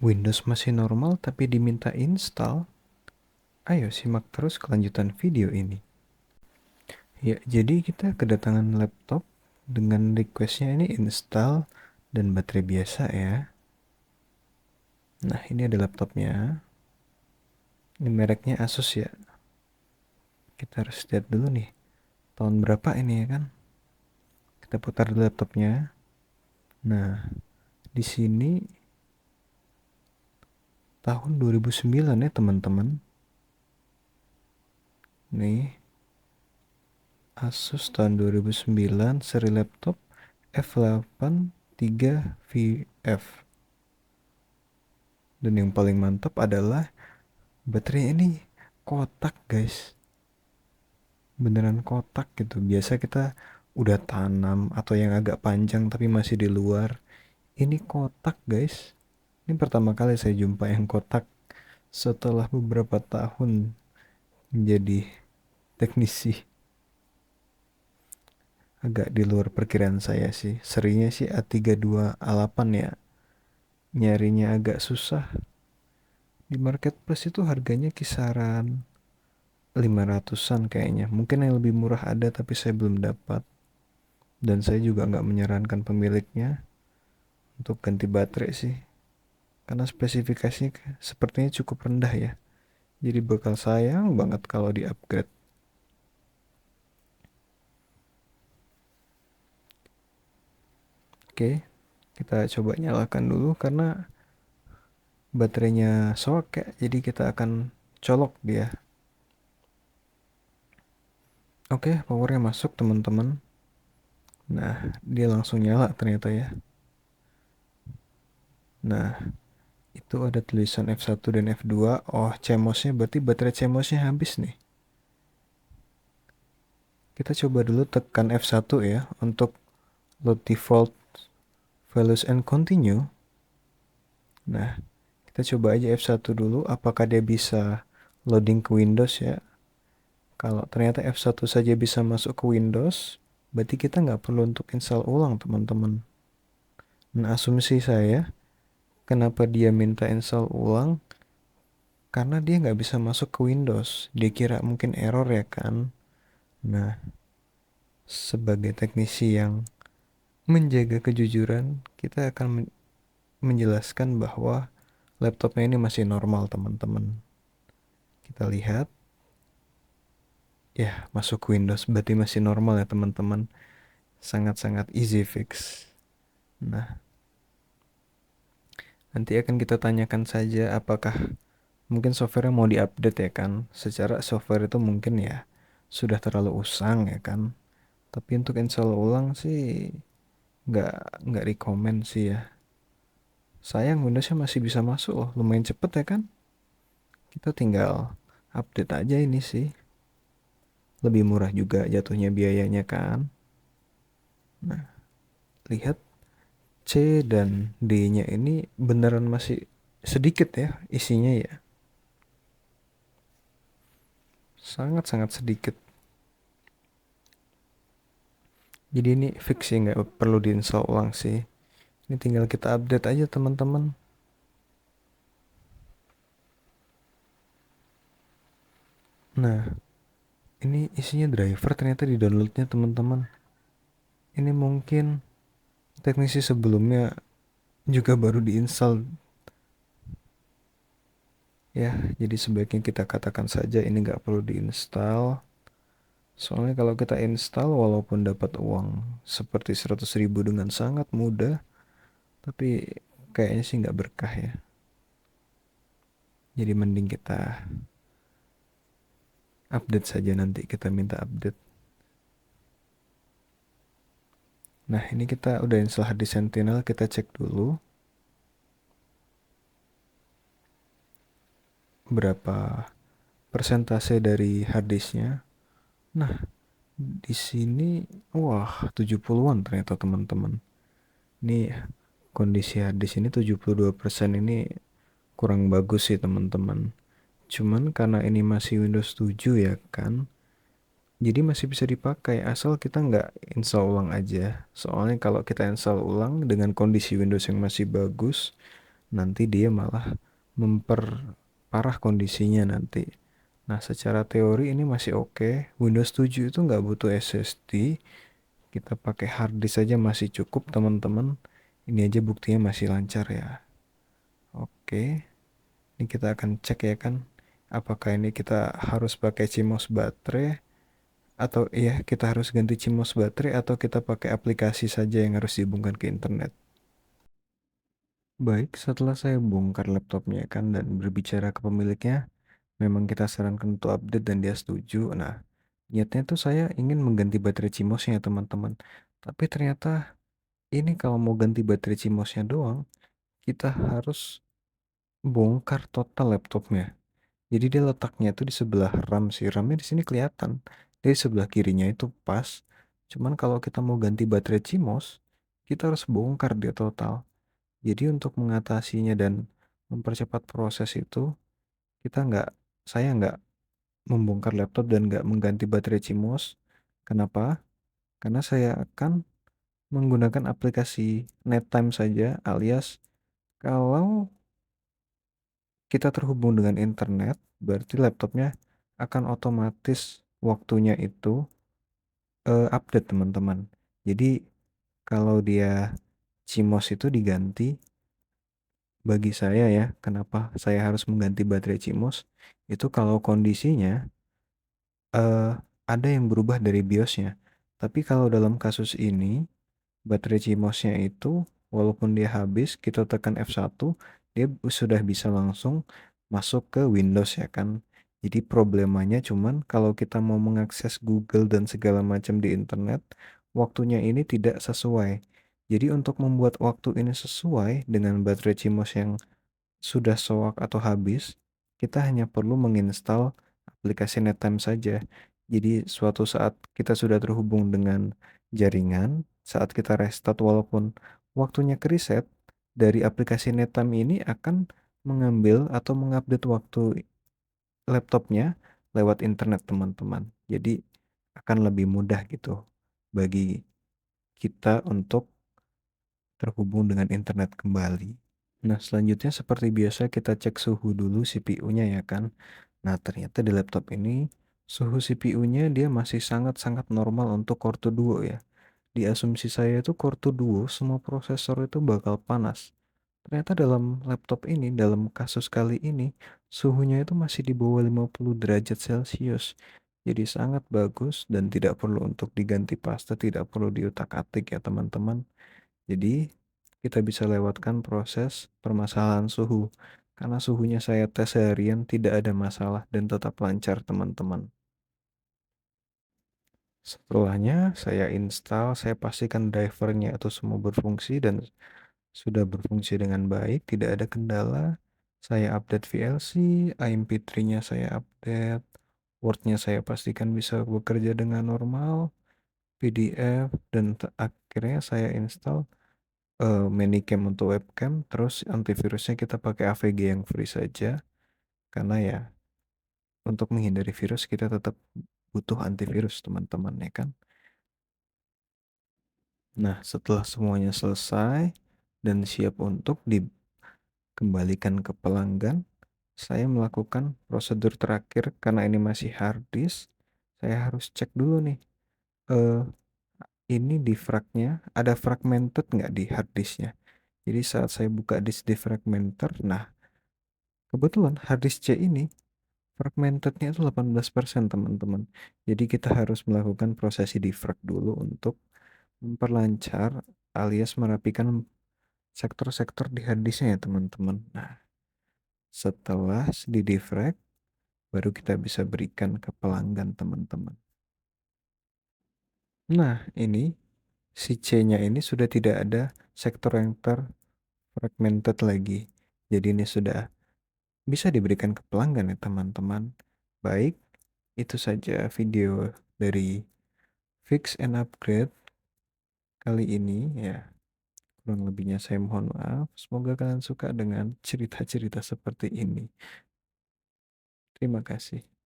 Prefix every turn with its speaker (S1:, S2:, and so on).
S1: Windows masih normal tapi diminta install? Ayo simak terus kelanjutan video ini. Ya, jadi kita kedatangan laptop dengan requestnya ini install dan baterai biasa ya. Nah, ini ada laptopnya. Ini mereknya Asus ya. Kita harus lihat dulu nih, tahun berapa ini ya kan. Kita putar dulu laptopnya. Nah, di sini tahun 2009 ya teman-teman. Nih, Asus tahun 2009, seri laptop F83VF. Dan yang paling mantap adalah baterai ini kotak guys. Beneran kotak gitu. Biasa kita udah tanam atau yang agak panjang tapi masih di luar. Ini kotak guys. Ini pertama kali saya jumpa yang kotak setelah beberapa tahun menjadi teknisi. Agak di luar perkiraan saya sih. Serinya sih A32A8 ya. Nyarinya agak susah. Di marketplace itu harganya kisaran 500-an kayaknya. Mungkin yang lebih murah ada tapi saya belum dapat. Dan saya juga nggak menyarankan pemiliknya untuk ganti baterai sih. Karena spesifikasinya sepertinya cukup rendah ya. Jadi bakal sayang banget kalau di upgrade. Oke, kita coba nyalakan dulu karena baterainya soak ya. Jadi kita akan colok dia. Oke, powernya masuk teman-teman. Nah, dia langsung nyala ternyata ya. Nah, itu ada tulisan F1 dan F2. Oh, CMOS-nya berarti baterai CMOS-nya habis nih. Kita coba dulu tekan F1 ya untuk load default values and continue. Nah, kita coba aja F1 dulu apakah dia bisa loading ke Windows ya. Kalau ternyata F1 saja bisa masuk ke Windows, berarti kita nggak perlu untuk install ulang teman-teman. Nah, asumsi saya kenapa dia minta install ulang, karena dia nggak bisa masuk ke Windows. Dia kira mungkin error ya kan. Nah, sebagai teknisi yang menjaga kejujuran, kita akan menjelaskan bahwa laptopnya ini masih normal teman-teman. Kita lihat, ya masuk Windows berarti masih normal ya teman-teman. Sangat-sangat easy fix. Nah, nanti akan kita tanyakan saja apakah mungkin softwarenya mau diupdate ya kan. Secara software itu mungkin ya sudah terlalu usang ya kan. Tapi untuk install ulang sih nggak nggak rekomen sih ya. Sayang Windowsnya masih bisa masuk loh, lumayan cepet ya kan. Kita tinggal update aja ini sih. Lebih murah juga jatuhnya biayanya kan. Nah, lihat C dan D-nya ini beneran masih sedikit ya isinya ya. Sangat-sangat sedikit. Jadi ini fix sih nggak perlu diinstal ulang sih. Ini tinggal kita update aja teman-teman. Nah, ini isinya driver ternyata di downloadnya teman-teman. Ini mungkin teknisi sebelumnya juga baru diinstal ya. Jadi sebaiknya kita katakan saja ini nggak perlu diinstal. Soalnya kalau kita install walaupun dapat uang seperti 100.000 dengan sangat mudah, tapi kayaknya sih nggak berkah ya. Jadi mending kita update saja, nanti kita minta update. Nah, ini kita udah install harddisk Sentinel, kita cek dulu berapa persentase dari harddisknya. Nah, di sini wah 70-an ternyata teman-teman. Ini kondisi harddisk ini 72% ini kurang bagus sih teman-teman. Cuman karena ini masih Windows 7 ya kan. Jadi masih bisa dipakai asal kita nggak install ulang aja. Soalnya kalau kita install ulang dengan kondisi Windows yang masih bagus, nanti dia malah memperparah kondisinya nanti. Nah, secara teori ini masih oke. Windows 7 itu nggak butuh SSD. Kita pakai hard disk saja masih cukup, teman-teman. Ini aja buktinya masih lancar ya. Oke, ini kita akan cek ya kan. Apakah ini kita harus pakai CMOS baterai atau iya kita harus ganti CMOS baterai atau kita pakai aplikasi saja yang harus dihubungkan ke internet. Baik, setelah saya bongkar laptopnya kan dan berbicara ke pemiliknya, memang kita sarankan untuk update dan dia setuju. Nah, niatnya tuh saya ingin mengganti baterai CMOS-nya teman-teman. Tapi ternyata ini kalau mau ganti baterai CMOS-nya doang, kita harus bongkar total laptopnya. Jadi dia letaknya itu di sebelah RAM sih. RAM-nya di sini kelihatan. Di sebelah kirinya itu pas. Cuman kalau kita mau ganti baterai CMOS, kita harus bongkar dia total. Jadi untuk mengatasinya dan mempercepat proses itu, kita nggak, saya nggak membongkar laptop dan nggak mengganti baterai CMOS. Kenapa? Karena saya akan menggunakan aplikasi NetTime saja, alias kalau kita terhubung dengan internet, berarti laptopnya akan otomatis waktunya itu update teman-teman. Jadi kalau dia CMOS itu diganti, bagi saya ya, kenapa saya harus mengganti baterai CMOS, itu kalau kondisinya eh, ada yang berubah dari BIOSnya. Tapi kalau dalam kasus ini, baterai CMOS-nya itu walaupun dia habis, kita tekan F1, dia sudah bisa langsung masuk ke Windows ya kan. Jadi problemanya cuman kalau kita mau mengakses Google dan segala macam di internet, waktunya ini tidak sesuai. Jadi untuk membuat waktu ini sesuai dengan baterai CMOS yang sudah soak atau habis, kita hanya perlu menginstal aplikasi NetTime saja. Jadi suatu saat kita sudah terhubung dengan jaringan, saat kita restart walaupun waktunya ke reset, dari aplikasi NetTime ini akan mengambil atau mengupdate waktu laptopnya lewat internet teman-teman. Jadi akan lebih mudah gitu bagi kita untuk terhubung dengan internet kembali. Nah, selanjutnya seperti biasa kita cek suhu dulu CPU-nya ya kan. Nah, ternyata di laptop ini suhu CPU-nya dia masih sangat-sangat normal untuk Core 2 Duo ya. Di asumsi saya itu Core 2 Duo semua prosesor itu bakal panas. Ternyata dalam laptop ini, dalam kasus kali ini, suhunya itu masih di bawah 50 derajat Celcius. Jadi sangat bagus dan tidak perlu untuk diganti pasta, tidak perlu diutak-atik ya teman-teman. Jadi kita bisa lewatkan proses permasalahan suhu. Karena suhunya saya tes seharian tidak ada masalah dan tetap lancar teman-teman. Setelahnya saya install, saya pastikan drivernya itu semua berfungsi dan sudah berfungsi dengan baik, tidak ada kendala. Saya update VLC, MP3-nya saya update, Word-nya saya pastikan bisa bekerja dengan normal, PDF, dan akhirnya saya install Manicam untuk webcam, terus antivirusnya kita pakai AVG yang free saja, karena ya untuk menghindari virus kita tetap butuh antivirus teman-teman ya kan. Nah, setelah semuanya selesai dan siap untuk dikembalikan ke pelanggan, saya melakukan prosedur terakhir karena ini masih hard disk. Saya harus cek dulu nih, eh, ini di fragnya ada fragmented nggak di hard disknya. Jadi saat saya buka disk defragmenter, nah kebetulan hard disk C ini fragmentednya itu 18% teman-teman. Jadi kita harus melakukan prosesi defrag dulu untuk memperlancar alias merapikan sektor-sektor di hard disknya ya teman-teman. Nah, setelah di defrag, baru kita bisa berikan ke pelanggan teman-teman. Nah, ini si C-nya ini sudah tidak ada sektor yang terfragmented lagi. Jadi ini sudah bisa diberikan ke pelanggan ya teman-teman. Baik, itu saja video dari Fix and Upgrade kali ini ya. Kurang lebihnya saya mohon maaf. Semoga kalian suka dengan cerita-cerita seperti ini. Terima kasih.